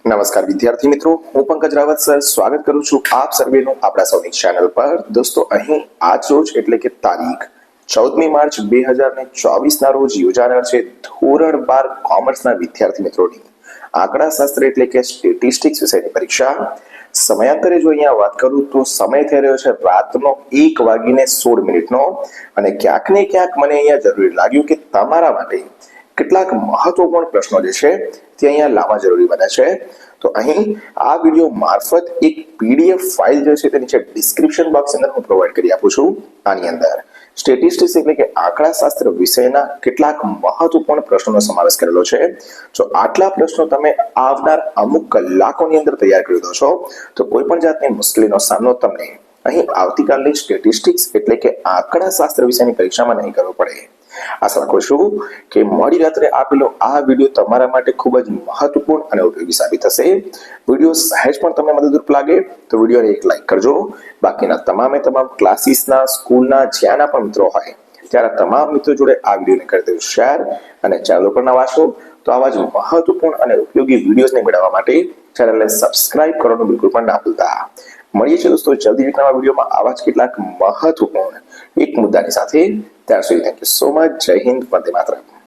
નમસ્કાર વિદ્યાર્થી મિત્રો, હું પંકજ રાવત સર સ્વાગત કરું છું આપ સર્વેનું આપણા સૌની ચેનલ પર। દોસ્તો, અહીં આજ રોજ એટલે કે તારીખ 14મી માર્ચ 2024 ના રોજ યોજાનાર છે ધોરણ 12 કોમર્સના વિદ્યાર્થી મિત્રોની આંકડાશાસ્ત્ર એટલે કે સ્ટેટિસ્ટિક્સ વિષયની પરીક્ષા। સમયાંતરે જો અહીંયા વાત કરું તો સમય થઈ રહ્યો છે રાતનો 1:16 અને ક્યાંક ને ક્યાંક મને અહીંયા જરૂરી લાગ્યું કે તમારા માટે કેટલાક મહત્વપૂર્ણ પ્રશ્નો જે છે તે અહીંયા લાવવા જરૂરી બને છે। તો અહીં આ વિડીયો મારફત એક પીડીએફ ફાઇલ જે છે તે નીચે ડિસ્ક્રિપ્શન બોક્સ અંદર હું પ્રોવાઈડ કરી આપું છું। આની અંદર સ્ટેટિસ્ટિક્સ એટલે કે આંકડાશાસ્ત્ર વિષયના કેટલાક મહત્વપૂર્ણ પ્રશ્નોનો સમાવેશ કરેલો છે। જો આટલા પ્રશ્નો તમે આવનાર અમુક કલાકોની અંદર તૈયાર કરી દો છો તો કોઈ પણ જાતની મુશ્કેલીનો સામનો તમને અહીં આવતીકાલની સ્ટેટિસ્ટિક્સ એટલે કે આંકડાશાસ્ત્ર વિષયની પરીક્ષામાં નહીં કરવો પડે। આશા રાખું છું કે મોડી રાત્રે આપેલો આ વિડીયો તમારા માટે ખૂબ જ મહત્વપૂર્ણ અને ઉપયોગી સાબિત થશે। વિડીયો સહેજ પણ તમને મદદરૂપ લાગે તો વિડીયોને એક લાઈક કરજો। બાકીના તમામ ક્લાસીસના સ્કૂલના જ્યાંના પણ મિત્રો હોય ત્યારે તમામ મિત્રો જોડે આ વિડીયોને કરી દેજો શેર। અને ચેનલ ઉપર નવા છો તો આવા જ મહત્વપૂર્ણ અને ઉપયોગી વિડીયોઝને મેળવવા માટે ચેનલને સબસ્ક્રાઇબ કરવાનું બિલકુલ પણ ના ભૂલતા। મળીએ છીએ દોસ્તો જલ્દી એક નવા વિડીયોમાં આવા જ કેટલાક મહત્વપૂર્ણ એક મુદ્દાની સાથે। ત્યાર સુધી થેન્ક યુ સો મચ। જય હિન્દ, વંદે માતરમ।